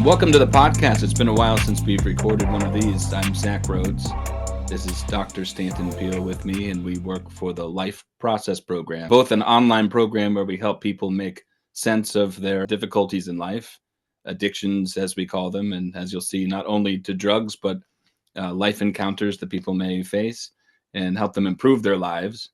Welcome to the podcast. It's been a while since we've recorded one of these. I'm Zach Rhoads. This is Dr. Stanton Peele with me, and we work for the Life Process Program, both an online program where we help people make sense of their difficulties in life, addictions as we call them, and as you'll see, not only to drugs, but life encounters that people may face, and help them improve their lives.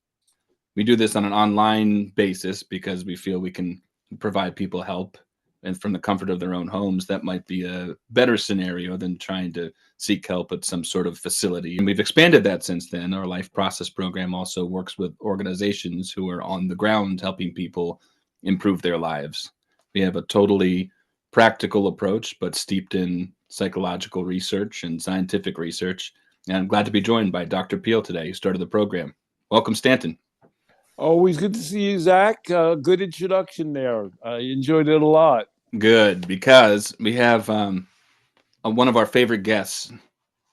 We do this on an online basis because we feel we can provide people help and from the comfort of their own homes. That might be a better scenario than trying to seek help at some sort of facility. And we've expanded that since then. Our Life Process Program also works with organizations who are on the ground helping people improve their lives. We have a totally practical approach, but steeped in psychological research and scientific research. And I'm glad to be joined by Dr. Peele today, who started the program. Welcome, Stanton. Always good to see you, Zach. Good introduction there. I enjoyed it a lot. Good, because we have one of our favorite guests.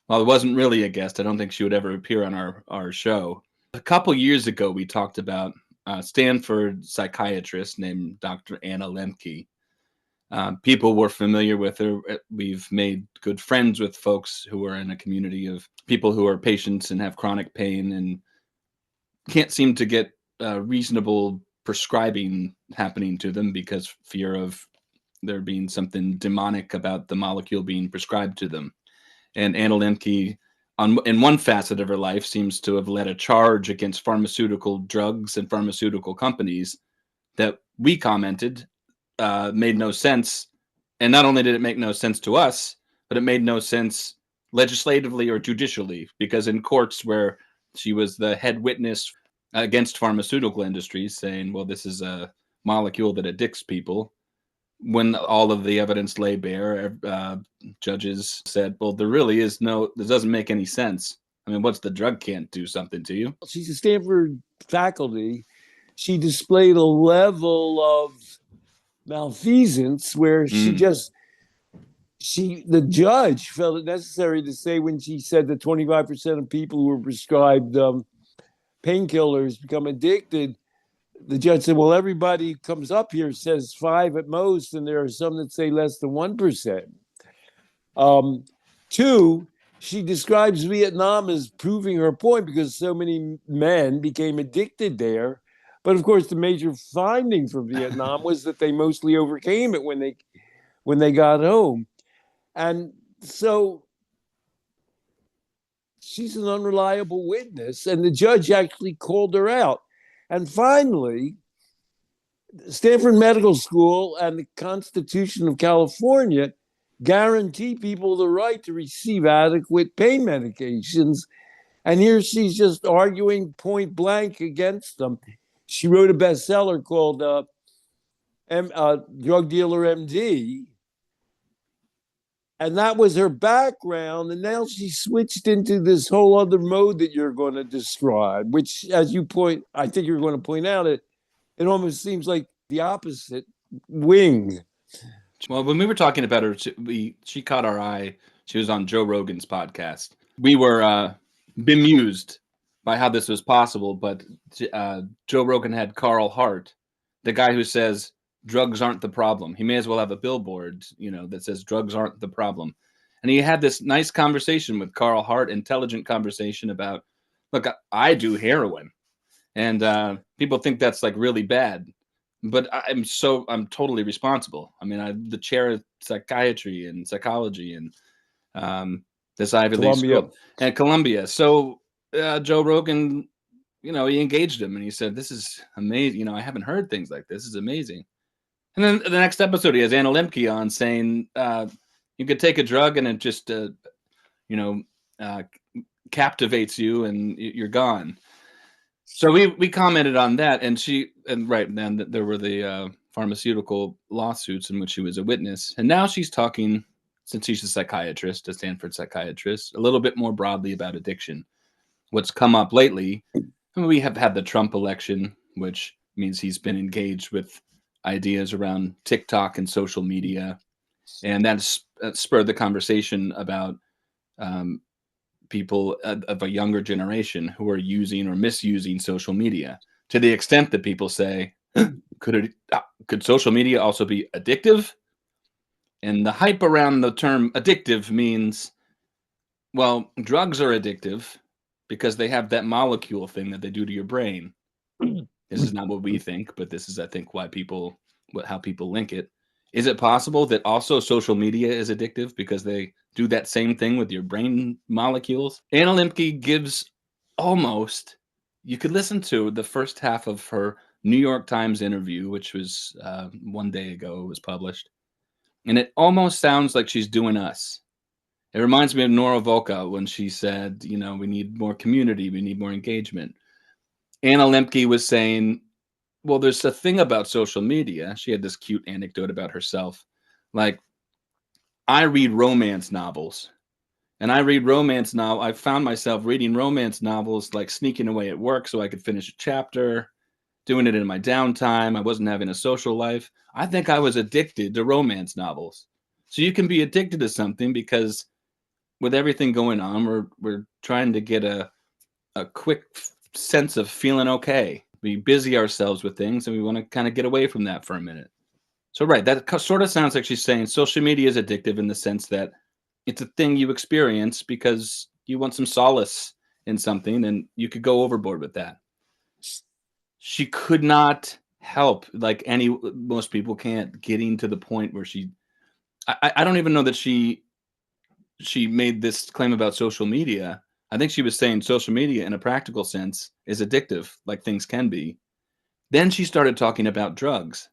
Well, it wasn't really a guest. I don't think she would ever appear on our show. A couple years ago, we talked about a Stanford psychiatrist named Dr. Anna Lembke. People were familiar with her. We've made good friends with folks who are in a community of people who are patients and have chronic pain and can't seem to get reasonable prescribing happening to them because fear of there being something demonic about the molecule being prescribed to them. And Anna Lembke, in one facet of her life, seems to have led a charge against pharmaceutical drugs and pharmaceutical companies that we commented made no sense. And not only did it make no sense to us, but it made no sense legislatively or judicially, because in courts where she was the head witness against pharmaceutical industries saying, well, this is a molecule that addicts people, when all of the evidence lay bare, judges said, well, this doesn't make any sense. I mean, what's the drug can't do something to you? She's a Stanford faculty. She displayed a level of malfeasance where the judge felt it necessary to say, when she said that 25% of people who were prescribed painkillers become addicted, the judge said, well, everybody who comes up here says 5 at most, and there are some that say less than 1%. 2, she describes Vietnam as proving her point because so many men became addicted there. But of course, the major finding from Vietnam was that they mostly overcame it when they got home. And so she's an unreliable witness, and the judge actually called her out. And finally, Stanford Medical School and the Constitution of California guarantee people the right to receive adequate pain medications. And here she's just arguing point blank against them. She wrote a bestseller called Drug Dealer MD. And that was her background. And now she switched into this whole other mode that you're going to describe, which, as I think you're going to point out, it almost seems like the opposite wing. Well, when we were talking about her, she caught our eye. She was on Joe Rogan's podcast. We were bemused by how this was possible, but Joe Rogan had Carl Hart, the guy who says drugs aren't the problem. He may as well have a billboard, that says drugs aren't the problem. And he had this nice conversation with Carl Hart, intelligent conversation about, look, I do heroin, and people think that's like really bad, but I'm totally responsible. I mean, I'm the chair of psychiatry and psychology and this Ivy League school at Columbia. So Joe Rogan, he engaged him and he said, this is amazing. I haven't heard things like this. This is amazing. And then the next episode, he has Anna Lembke on saying you could take a drug and it just, captivates you and you're gone. So we commented on that, and then there were the pharmaceutical lawsuits in which she was a witness. And now she's talking, since she's a psychiatrist, a Stanford psychiatrist, a little bit more broadly about addiction. What's come up lately, we have had the Trump election, which means he's been engaged with ideas around TikTok and social media, and that's spurred the conversation about people of a younger generation who are using or misusing social media, to the extent that people say, could social media also be addictive? And the hype around the term addictive means, well, drugs are addictive because they have that molecule thing that they do to your brain. This is not what we think, but this is, I think, how people link it. Is it possible that also social media is addictive because they do that same thing with your brain molecules? Anna Lembke gives almost, you could listen to the first half of her New York Times interview, which was 1 day ago, it was published. And it almost sounds like she's doing us. It reminds me of Nora Volka when she said, we need more community, we need more engagement. Anna Lembke was saying, well, there's a thing about social media. She had this cute anecdote about herself. Like, I read romance novels. And I found myself reading romance novels, like sneaking away at work so I could finish a chapter, doing it in my downtime. I wasn't having a social life. I think I was addicted to romance novels. So you can be addicted to something because with everything going on, we're trying to get a quick sense of feeling okay. We busy ourselves with things and we want to kind of get away from that for a minute. So, right, that sort of sounds like she's saying social media is addictive in the sense that it's a thing you experience because you want some solace in something and you could go overboard with that. She could not help, like most people can't, getting to the point where I don't even know that she made this claim about social media. I think she was saying social media in a practical sense is addictive, like things can be. Then she started talking about drugs.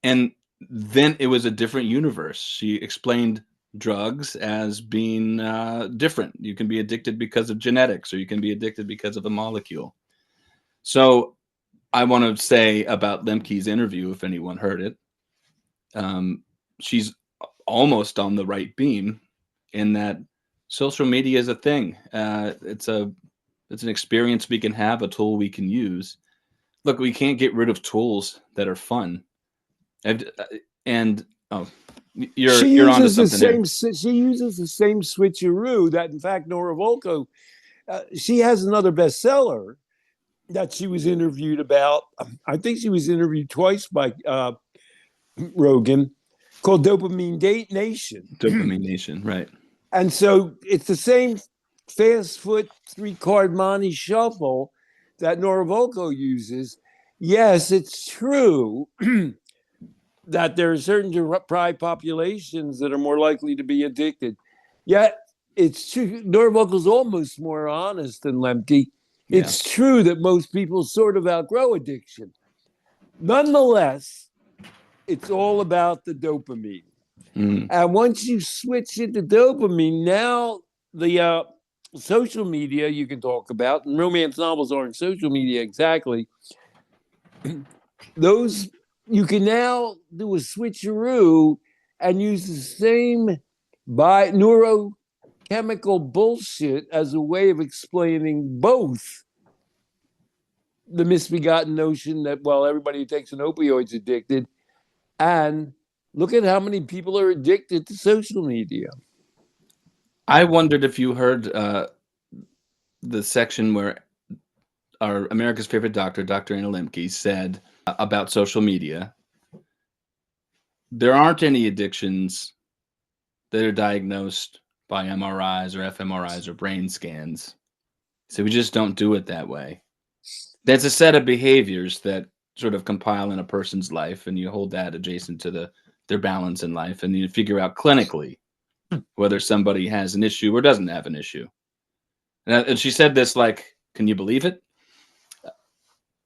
And then it was a different universe. She explained drugs as being different. You can be addicted because of genetics, or you can be addicted because of a molecule. So I want to say about Lemke's interview, if anyone heard it, she's almost on the right beam in that social media is a thing. It's an experience we can have, a tool we can use. Look, we can't get rid of tools that are fun. And you're onto something there. She uses the same switcheroo that, in fact, Nora Volko, she has another bestseller that she was interviewed about. I think she was interviewed twice by Rogan, called Dopamine Nation. Dopamine Nation, right? And so it's the same fast foot 3-card Monte shuffle that Nora Volko uses. Yes, it's true that there are certain deprived populations that are more likely to be addicted. Yet it's true. Nora Volko's almost more honest than Lemke. Yeah. It's true that most people sort of outgrow addiction. Nonetheless, it's all about the dopamine. And once you switch into dopamine, now the social media you can talk about, and romance novels aren't social media exactly, those you can now do a switcheroo and use the same neurochemical bullshit as a way of explaining both the misbegotten notion that, well, everybody who takes an opioid is addicted, and look at how many people are addicted to social media. I wondered if you heard the section where our America's favorite doctor, Dr. Anna Lembke, said about social media, there aren't any addictions that are diagnosed by MRIs or fMRIs or brain scans. So we just don't do it that way. That's a set of behaviors that sort of compile in a person's life, and you hold that adjacent to their balance in life, and you figure out clinically whether somebody has an issue or doesn't have an issue. And she said this like, can you believe it?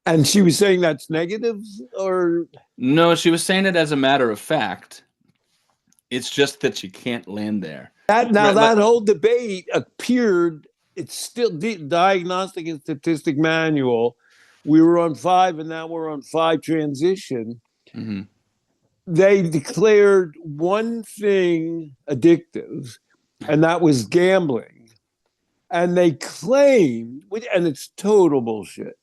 And she was saying that's negative, or? No, she was saying it as a matter of fact. It's just that she can't land there. That whole debate appeared, it's still the Diagnostic and Statistic Manual. We were on 5 and now we're on 5 transition. Mm-hmm. They declared one thing addictive, and that was gambling. And they claimed, and it's total bullshit,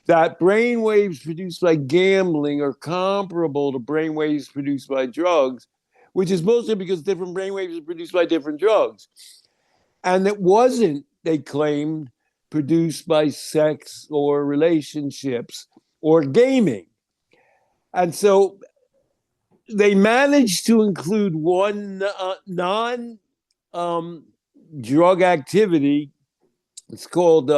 that brain waves produced by gambling are comparable to brain waves produced by drugs, which is mostly because different brain waves are produced by different drugs. And it wasn't, they claimed, produced by sex or relationships or gaming. And so they managed to include one non drug activity. It's called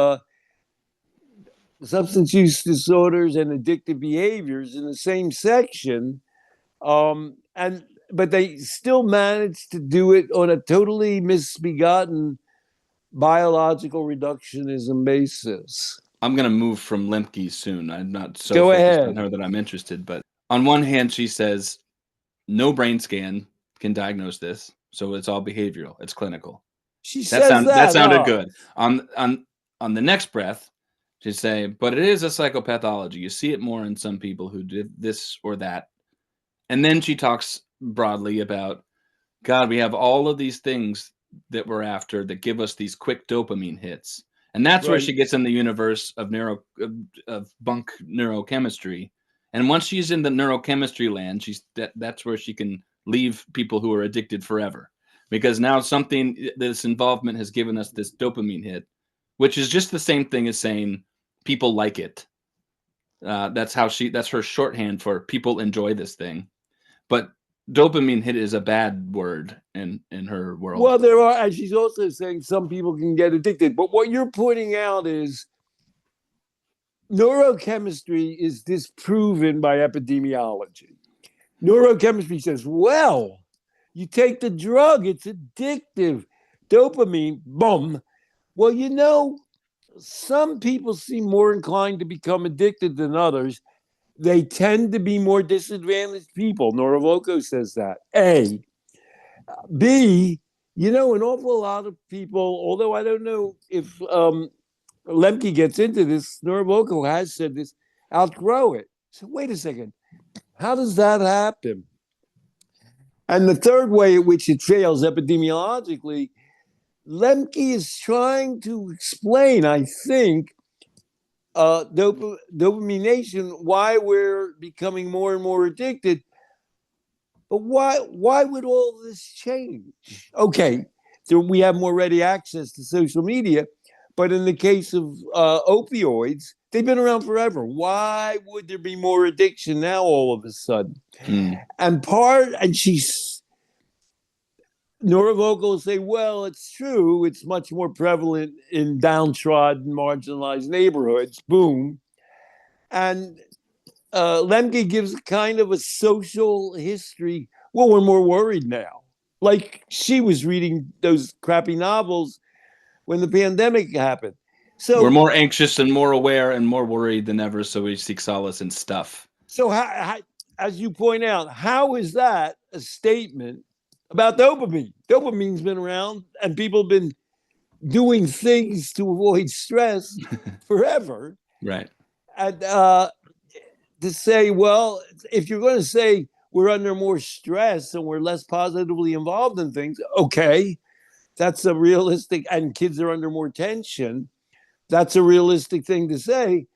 substance use disorders and addictive behaviors in the same section, and but they still managed to do it on a totally misbegotten biological reductionism basis. I'm going to move from Lemke soon. I'm not so Go focused on ahead. her that I'm interested. But on one hand, she says no brain scan can diagnose this, so it's all behavioral. It's clinical. She says That that, sounded huh? good. On the next breath, she'd say, but it is a psychopathology. You see it more in some people who did this or that. And then she talks broadly about, God, we have all of these things that we're after that give us these quick dopamine hits. And that's where Right. she gets in the universe of bunk neurochemistry. And once she's in the neurochemistry land, that's where she can leave people who are addicted forever. Because now this involvement has given us this dopamine hit, which is just the same thing as saying people like it. That's her shorthand for people enjoy this thing. But dopamine hit is a bad word in her world. Well, there are, and she's also saying some people can get addicted. But what you're pointing out is neurochemistry is disproven by epidemiology. Neurochemistry says, well, you take the drug, it's addictive. Dopamine, boom. Well, some people seem more inclined to become addicted than others. They tend to be more disadvantaged people. Noravoco says that. A. B, an awful lot of people, although I don't know if Lemke gets into this, Noravoco has said this, outgrow it. So wait a second. How does that happen? And the third way in which it fails epidemiologically, Lemke is trying to explain, I think, dopamination, why we're becoming more and more addicted. But why would all this change? Okay, so we have more ready access to social media, but in the case of opioids, they've been around forever. Why would there be more addiction now all of a sudden? Mm. And she's Noravoco will say, well, it's true. It's much more prevalent in downtrodden, marginalized neighborhoods. Boom. And Lemke gives kind of a social history. Well, we're more worried now. Like she was reading those crappy novels when the pandemic happened. We're So, more anxious and more aware and more worried than ever, so we seek solace in stuff. so as you point out, how is that a statement about dopamine? Dopamine's been around, and people have been doing things to avoid stress forever. Right. And to say, well, if you're going to say we're under more stress and we're less positively involved in things, okay, that's a realistic, and kids are under more tension. That's a realistic thing to say.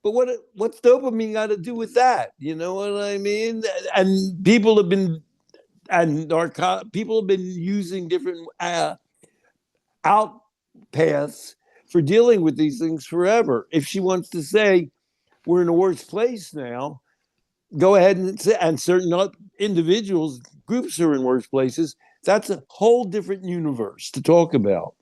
But what's dopamine got to do with that? You know what I mean? And people have been people have been using different out paths for dealing with these things forever. If she wants to say we're in a worse place now, go ahead and say, and certain individuals, groups are in worse places. That's a whole different universe to talk about.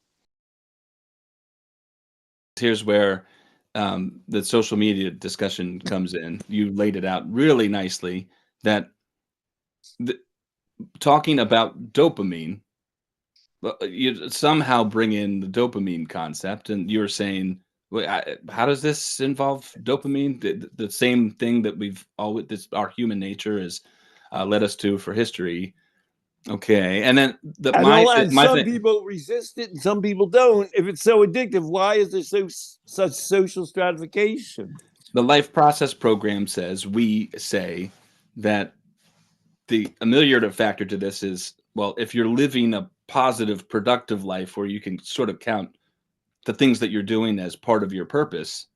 Here's where the social media discussion comes in. You laid it out really nicely that talking about dopamine, you somehow bring in the dopamine concept, and you're saying, how does this involve dopamine? The same thing that we've always, our human nature has led us to for history. Okay, and then And my some thing, people resist it, and some people don't. If it's so addictive, why is there such social stratification? the life process program says, we say that the ameliorative factor to this is, well, if you're living a positive, productive life where you can sort of count the things that you're doing as part of your purpose,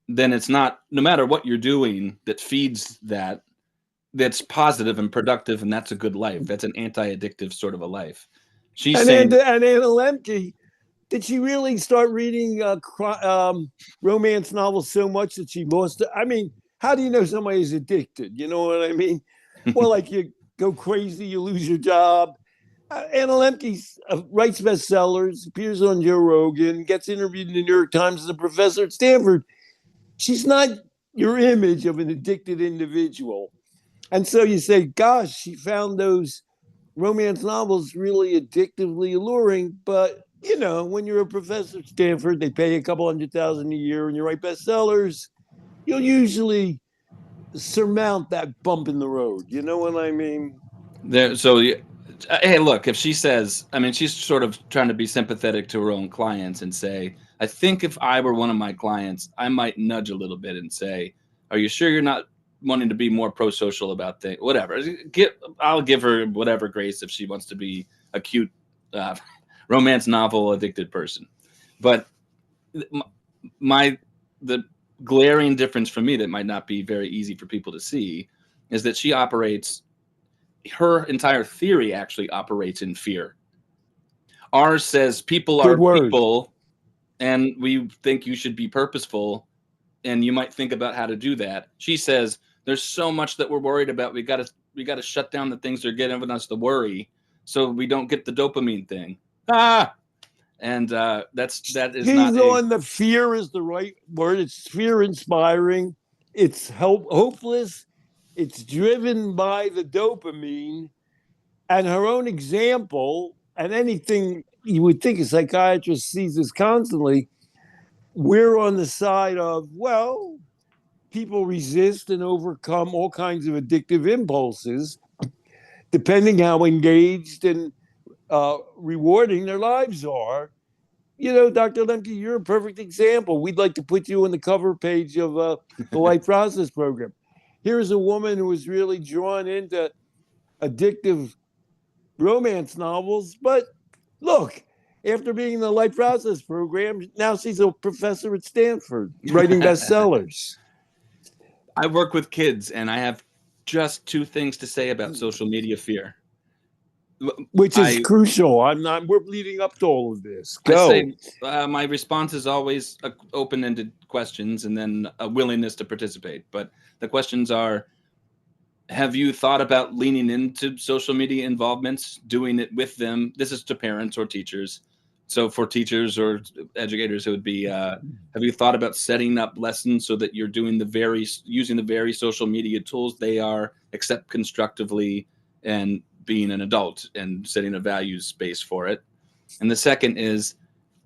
then it's not, no matter what you're doing that feeds that's positive and productive, and that's a good life. That's an anti-addictive sort of a life. She's saying And Anna Lembke, did she really start reading romance novels so much that she lost it? I mean, how do you know somebody is addicted? You know what I mean? Well, like you go crazy, you lose your job. Anna Lembke writes bestsellers, appears on Joe Rogan, gets interviewed in the New York Times as a professor at Stanford. She's not your image of an addicted individual. And so you say, gosh, she found those romance novels really addictively alluring. But, when you're a professor at Stanford, they pay a couple $100,000 a year and you write bestsellers, you'll usually surmount that bump in the road. You know what I mean? Hey, look, if she says, I mean, she's sort of trying to be sympathetic to her own clients and say, I think if I were one of my clients, I might nudge a little bit and say, are you sure you're not wanting to be more pro-social about things? Whatever. I'll give her whatever grace if she wants to be a cute romance novel addicted person. But the glaring difference for me that might not be very easy for people to see is that her entire theory actually operates in fear. Ours says people are people and we think you should be purposeful and you might think about how to do that. She says there's so much that we're worried about. We got to shut down the things that are getting us to worry so we don't get the dopamine thing. And that is not on the fear is the right word. It's fear inspiring. It's hopeless. It's driven by the dopamine. And her own example, and anything you would think a psychiatrist sees this constantly, we're on the side of, well, people resist and overcome all kinds of addictive impulses, depending how engaged and rewarding their lives are. Dr. Lemke, you're a perfect example. We'd like to put you on the cover page of the Life Process program. Here's a woman who was really drawn into addictive romance novels, but look, after being in the Life Process program, now she's a professor at Stanford, writing bestsellers. I work with kids, and I have just two things to say about social media fear. Which is crucial. We're leading up to all of this. Go. I say my response is always open-ended questions and then a willingness to participate. But the questions are, have you thought about leaning into social media involvements, doing it with them? This is to parents or teachers. So for teachers or educators, it would be, have you thought about setting up lessons so that you're using the very social media tools they are, except constructively, and being an adult and setting a values space for it? And the second is,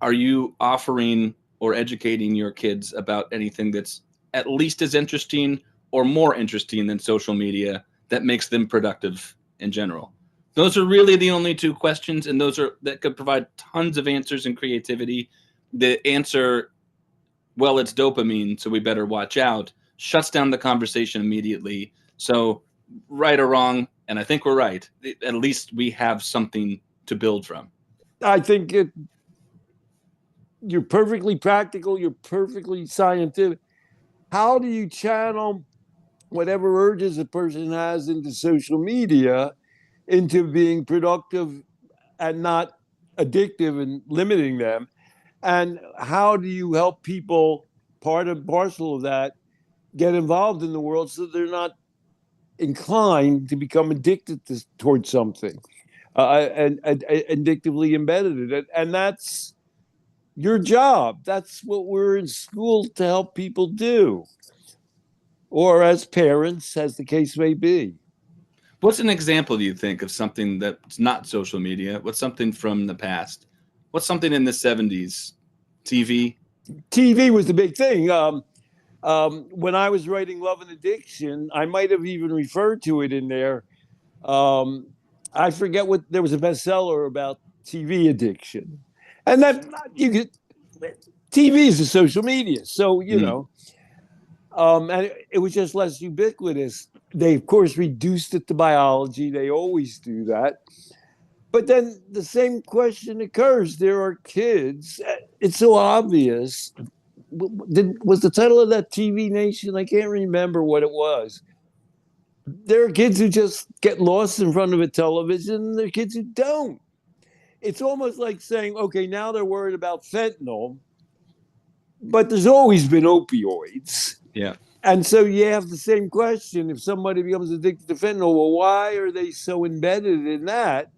are you offering or educating your kids about anything that's at least as interesting or more interesting than social media that makes them productive in general? Those are really the only two questions, and that could provide tons of answers and creativity. The answer, well, it's dopamine, so we better watch out, shuts down the conversation immediately. So right or wrong, and I think we're right, at least we have something to build from. I think you're perfectly practical, you're perfectly scientific. How do you channel whatever urges a person has into social media into being productive and not addictive and limiting them? And how do you help people, part and parcel of that, get involved in the world so they're not inclined to become addicted towards something and addictively embedded in it? And that's your job. That's what we're in school to help people do, or as parents, as the case may be. What's an example, do you think, of something that's not social media? What's something from the past? What's something in the 70s? TV? TV was the big thing. When I was writing Love and Addiction, I might have even referred to it in there. I forget there was a bestseller about TV addiction. And that TV is a social media. So, and it was just less ubiquitous. They, of course, reduced it to biology. They always do that. But then the same question occurs. There are kids. It's so obvious. Was the title of that TV Nation? I can't remember what it was. There are kids who just get lost in front of a television. And there are kids who don't. It's almost like saying, okay, now they're worried about fentanyl, but there's always been opioids. Yeah. And so you have the same question. If somebody becomes addicted to fentanyl, well, why are they so embedded in that?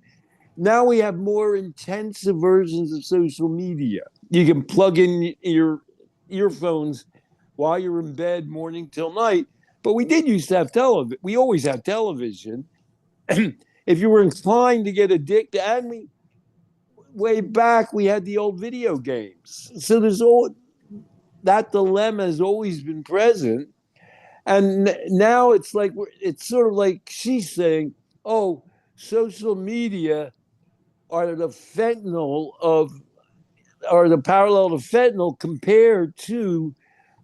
Now we have more intensive versions of social media. You can plug in your earphones while you're in bed morning till night. But we did used to have television. We always had television. If you were inclined to get addicted, and we way back we had the old video games. So there's all that dilemma has always been present. And now it's like it's sort of like she's saying, "Oh, social media are the fentanyl of, or the parallel to fentanyl compared to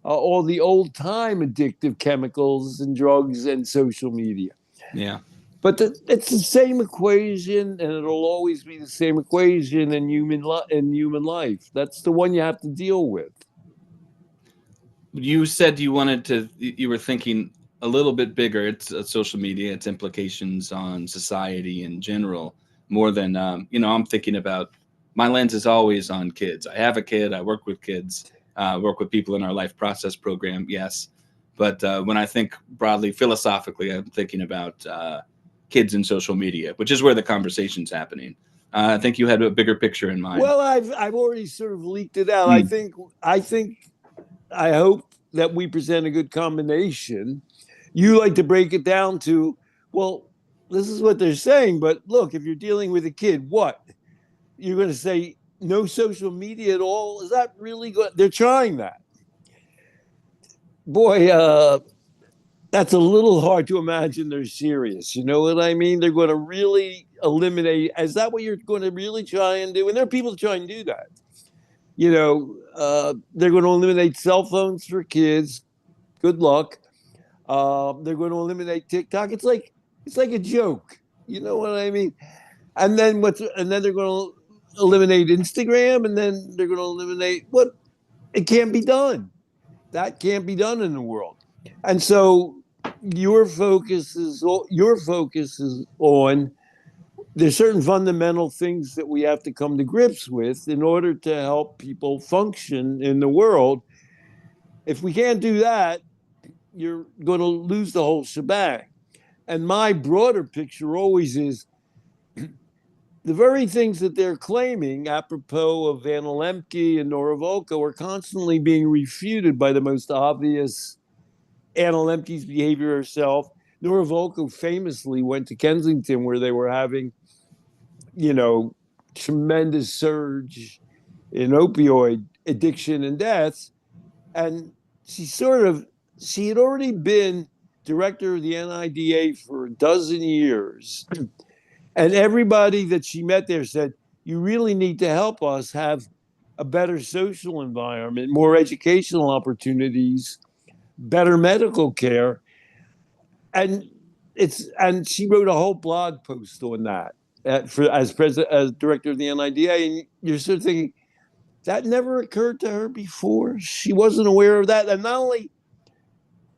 all the old time addictive chemicals and drugs and social media." Yeah. But it's the same equation, and it'll always be the same equation in human life. That's the one you have to deal with. You said you wanted to, you were thinking a little bit bigger. It's social media, its implications on society in general, more than, I'm thinking about, my lens is always on kids. I have a kid, I work with kids, work with people in our life process program, yes. But when I think broadly philosophically, I'm thinking about kids and social media, which is where the conversation's happening. I think you had a bigger picture in mind. Well, I've already sort of leaked it out. Mm. I hope that we present a good combination. You like to break it down to, well, this is what they're saying, but look, if you're dealing with a kid, what? You're going to say no social media at all? Is that really good? They're trying that. Boy, that's a little hard to imagine they're serious. You know what I mean? They're going to really eliminate. Is that what you're going to really try and do? And there are people trying to do that. They're going to eliminate cell phones for kids. Good luck. They're going to eliminate TikTok. It's like a joke. You know what I mean? And then they're going to eliminate Instagram, and then they're going to eliminate what? It can't be done. That can't be done in the world. And so your focus is on, there's certain fundamental things that we have to come to grips with in order to help people function in the world. If we can't do that, you're going to lose the whole shebang. And my broader picture always is the very things that they're claiming, apropos of Anna Lembke and Nora Volko, are constantly being refuted by the most obvious. Anna Lembke's behavior herself. Nora Volko famously went to Kensington where they were having, you know, tremendous surge in opioid addiction and deaths. And she had already been director of the NIDA for a dozen years. And everybody that she met there said, you really need to help us have a better social environment, more educational opportunities, better medical care. And she wrote a whole blog post on that as director of the NIDA. And you're sort of thinking, that never occurred to her before. She wasn't aware of that. And not only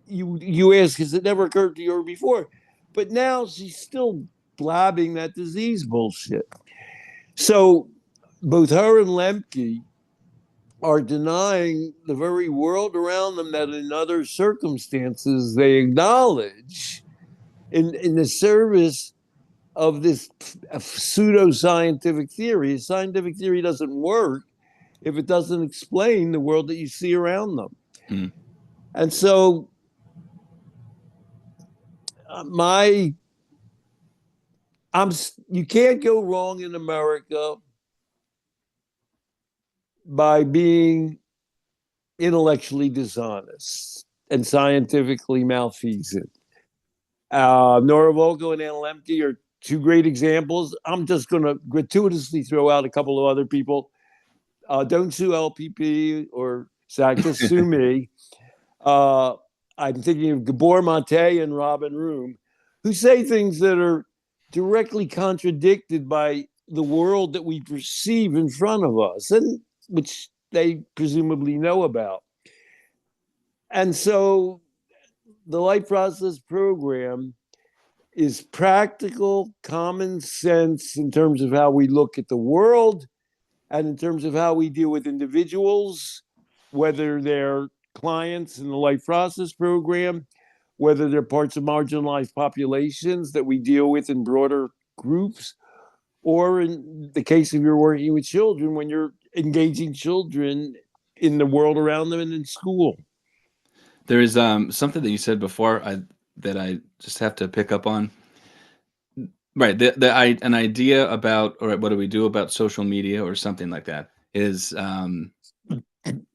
you ask, has it never occurred to her before? But now she's still blabbing that disease bullshit. So both her and Lemke are denying the very world around them that in other circumstances they acknowledge in the service of this pseudo-scientific theory. Scientific theory doesn't work if it doesn't explain the world that you see around them. Mm. And so you can't go wrong in America by being intellectually dishonest and scientifically malfeasant. Nora Volko and Anna Lembke are two great examples. I'm just going to gratuitously throw out a couple of other people. Don't sue LPP or SAC, just sue me. I'm thinking of Gabor Mate and Robin Room, who say things that are directly contradicted by the world that we perceive in front of us, and which they presumably know about. And so the Life Process program is practical, common sense in terms of how we look at the world and in terms of how we deal with individuals, whether they're clients in the life process program, whether they're parts of marginalized populations that we deal with in broader groups, or in the case of you're working with children, when you're engaging children in the world around them and in school. There is something that you said before that I just have to pick up on. Right, an idea about, or what do we do about social media or something like that is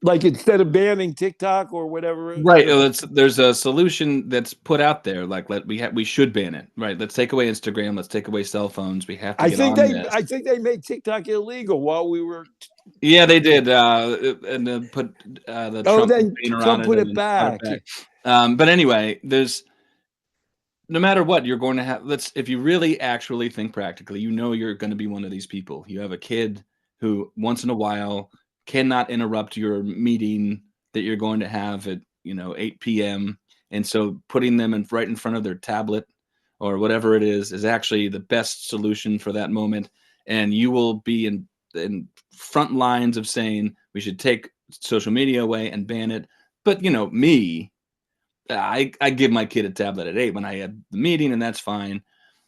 Like instead of banning TikTok or whatever, right. There's a solution that's put out there. Like we should ban it. Right. Let's take away Instagram. Let's take away cell phones. We have to get on this. I think they made TikTok illegal while we were. Yeah, they did, and then put the Trump Then campaign around Trump it put and it then brought back. it back. But anyway, there's no matter what you're going to have. If you really actually think practically, you're going to be one of these people. You have a kid who once in a while cannot interrupt your meeting that you're going to have at 8 p.m. And so putting them right in front of their tablet or whatever it is actually the best solution for that moment. And you will be in front lines of saying we should take social media away and ban it. But me, I give my kid a tablet at 8 when I had the meeting, and that's fine.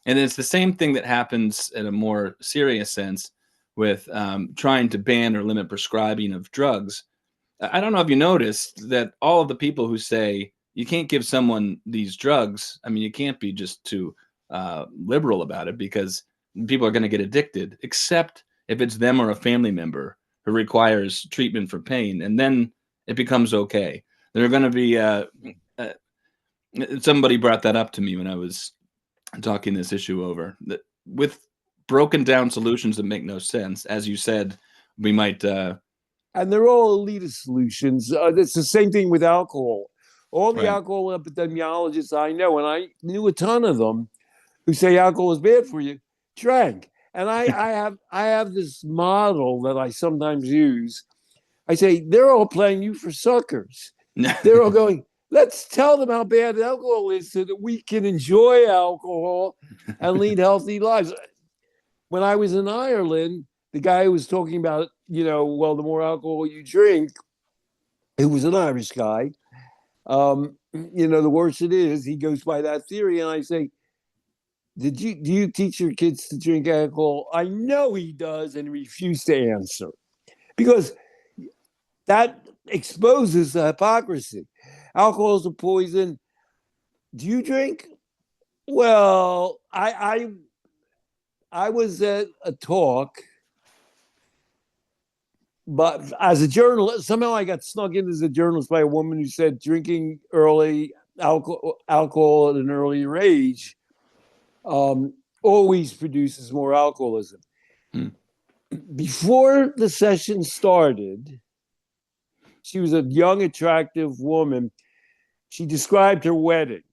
And it's the same thing that happens in a more serious sense with trying to ban or limit prescribing of drugs. I don't know if you noticed that all of the people who say you can't give someone these drugs, I mean, you can't be just too liberal about it, because people are going to get addicted, except if it's them or a family member who requires treatment for pain, and then it becomes okay. There are going to be somebody brought that up to me when I was talking this issue over, that with broken down solutions that make no sense, as you said, we might and they're all elitist solutions. It's the same thing with alcohol. All the right. alcohol epidemiologists I know, and I knew a ton of them, who say alcohol is bad for you, drank. And I have this model that I sometimes use. I say they're all playing you for suckers. They're all going, let's tell them how bad alcohol is so that we can enjoy alcohol and lead healthy lives. When I was in Ireland, the guy who was talking about, well, the more alcohol you drink, who was an Irish guy, the worse it is. He goes by that theory. And I say, do you teach your kids to drink alcohol? I know he does, and he refused to answer, because that exposes the hypocrisy. Alcohol is a poison. Do you drink? Well, I was at a talk, but as a journalist, somehow I got snuck in as a journalist by a woman who said drinking alcohol at an earlier age always produces more alcoholism. Hmm. Before the session started, she was a young, attractive woman. She described her wedding.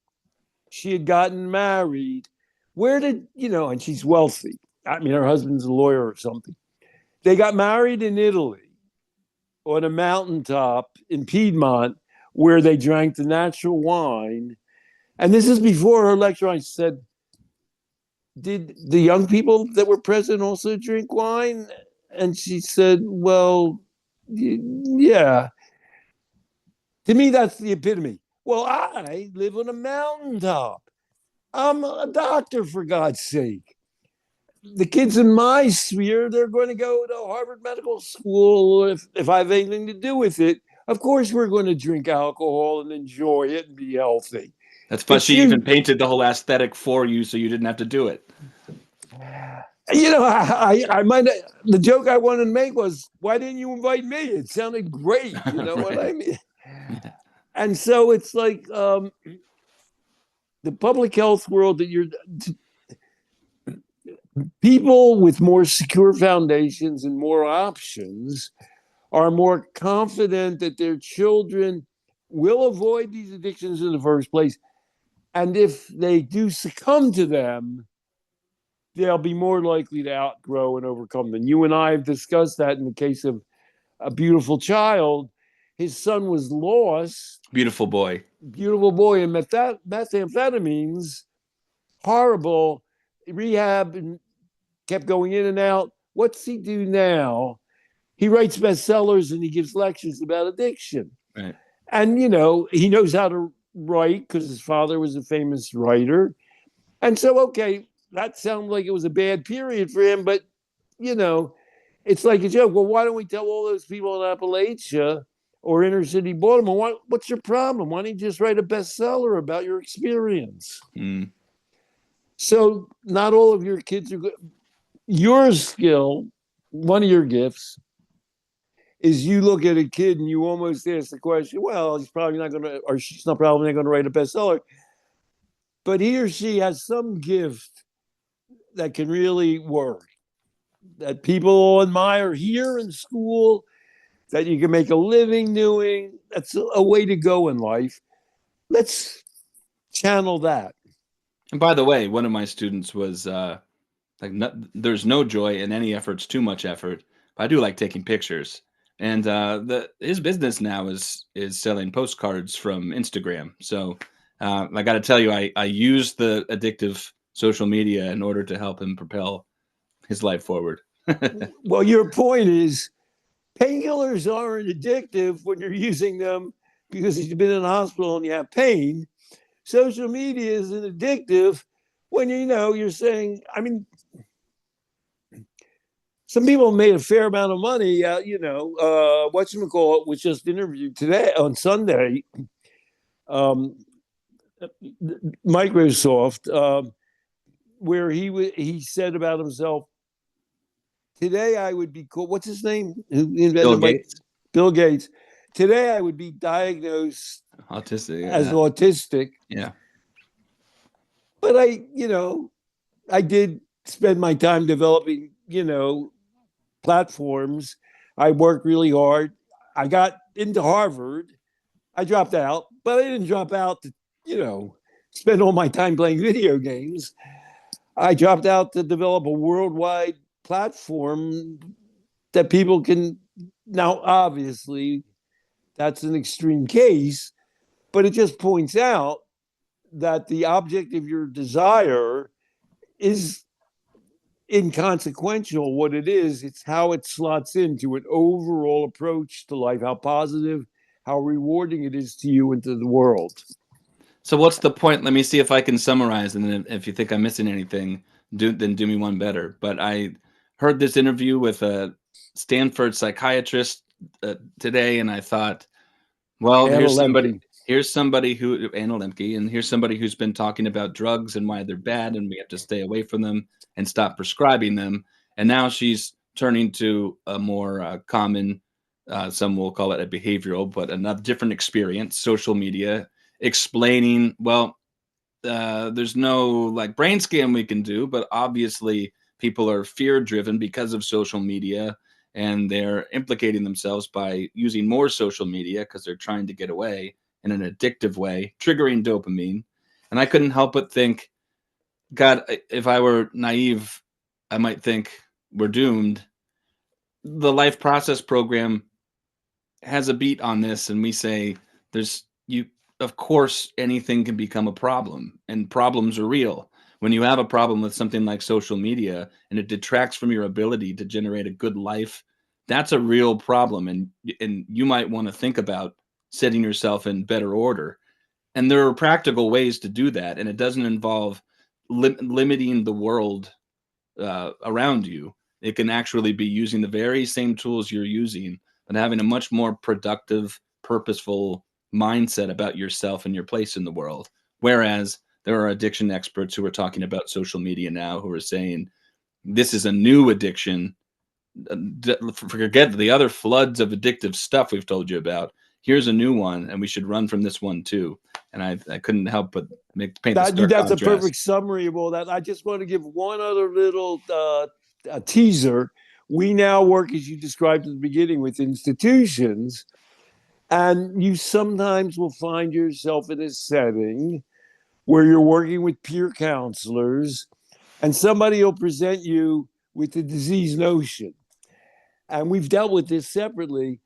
She had gotten married. And she's wealthy. I mean, her husband's a lawyer or something. They got married in Italy on a mountaintop in Piedmont where they drank the natural wine. And this is before her lecture. I said, did the young people that were present also drink wine? And she said, well, yeah. To me, that's the epitome. Well, I live on a mountaintop. I'm a doctor, for God's sake. The kids in my sphere, they're going to go to Harvard Medical School if I have anything to do with it. Of course, we're going to drink alcohol and enjoy it and be healthy. That's why she even painted the whole aesthetic for you, so you didn't have to do it. I might. The joke I wanted to make was, why didn't you invite me? It sounded great. You know right. What I mean? Yeah. And so it's like the public health world that people with more secure foundations and more options are more confident that their children will avoid these addictions in the first place. And if they do succumb to them, they'll be more likely to outgrow and overcome them. You and I have discussed that in the case of a beautiful child. His son was lost. Beautiful boy. And methamphetamines, horrible, rehab, and kept going in and out. What's he do now? He writes bestsellers and he gives lectures about addiction. Right. And, he knows how to write because his father was a famous writer. And so, okay, that sounded like it was a bad period for him, but, you know, it's like a joke. Well, why don't we tell all those people in Appalachia or inner city Baltimore, what's your problem? Why don't you just write a bestseller about your experience? Mm. So not all of your kids are good. Your skill, one of your gifts, is you look at a kid and you almost ask the question, well, he's probably not going to, or she's not probably not going to write a bestseller, but he or she has some gift that can really work, that people admire here in school, that you can make a living doing. That's a way to go in life. Let's channel that. And by the way, one of my students was like, no, there's no joy in any effort. It's too much effort. But I do like taking pictures. And his business now is selling postcards from Instagram. So I got to tell you, I use the addictive social media in order to help him propel his life forward. Well, your point is painkillers aren't addictive when you're using them because you've been in the hospital and you have pain. Social media isn't addictive when you're saying, I mean, some people made a fair amount of money. Whatchamacallit was just interviewed today on Sunday. Um, Microsoft, where he said about himself, today I would be cool. What's his name? Who Bill invented Gates, Bill Gates. Today I would be diagnosed autistic. as autistic. Yeah. But I did spend my time developing, platforms. I worked really hard. I got into Harvard. I dropped out, but I didn't drop out to, spend all my time playing video games. I dropped out to develop a worldwide platform that people can now, obviously, that's an extreme case, but it just points out that the object of your desire is inconsequential. What it is, it's how it slots into an overall approach to life, how positive, how rewarding it is to you and to the world. So what's the point? Let me see if I can summarize, and then if you think I'm missing anything, then do me one better. But I heard this interview with a Stanford psychiatrist today, and I thought, well, Anna Lembke. here's somebody who Anna Lembke, and here's somebody who's been talking about drugs and why they're bad, and we have to stay away from them and stop prescribing them. And now she's turning to a more common, some will call it a behavioral, but another different experience, social media, explaining, well, there's no like brain scan we can do, but obviously people are fear driven because of social media, and they're implicating themselves by using more social media because they're trying to get away in an addictive way, triggering dopamine. And I couldn't help but think, God, if I were naive, I might think we're doomed. The life process program has a beat on this, and we say there's you of course anything can become a problem, and problems are real. When you have a problem with something like social media and it detracts from your ability to generate a good life, that's a real problem, and you might want to think about setting yourself in better order. And there are practical ways to do that, and it doesn't involve limiting the world around you. It can actually be using the very same tools you're using, but having a much more productive, purposeful mindset about yourself and your place in the world. Whereas there are addiction experts who are talking about social media now who are saying this is a new addiction. Forget the other floods of addictive stuff we've told you about. Here's a new one, and we should run from this one too. And I couldn't help but paint the stark That's a contrast. perfect summary of all that. I just want to give one other little teaser. We now work, as you described at the beginning, with institutions, and you sometimes will find yourself in a setting where you're working with peer counselors, and somebody will present you with the disease notion. And we've dealt with this separately.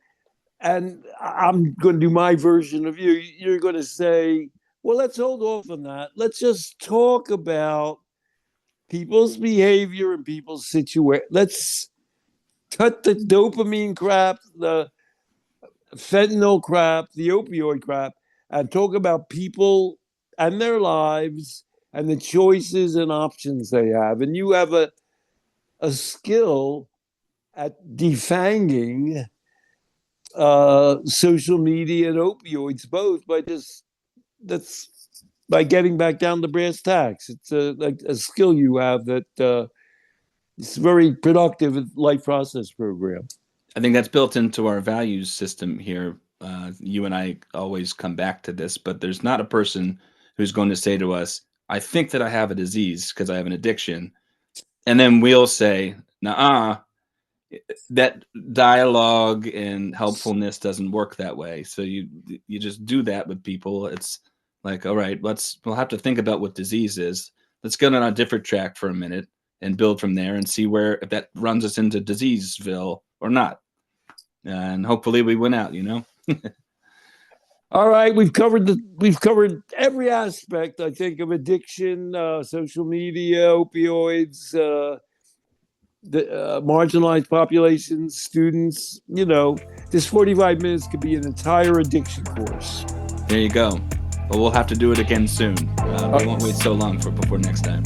And I'm going to do my version of you. You're going to say, well, let's hold off on that. Let's just talk about people's behavior and people's situation. Let's cut the dopamine crap, the fentanyl crap, the opioid crap, and talk about people and their lives and the choices and options they have. And you have a skill at defanging social media and opioids both by just that's by getting back down to brass tacks. It's like a skill you have that it's very productive life process program. I think that's built into our values system here. You and I always come back to this, but there's not a person who's going to say to us, I think that I have a disease because I have an addiction. And then we'll say, nah, that dialogue and helpfulness doesn't work that way. So you just do that with people. It's like, all right, we'll have to think about what disease is. Let's go on a different track for a minute and build from there and see where if that runs us into diseaseville or not. And hopefully we win out, you know. All right, we've covered every aspect, I think, of addiction, social media, opioids, the marginalized populations, students. You know, this 45 minutes could be an entire addiction course. There you go. But we'll have to do it again soon. We won't wait so long before next time.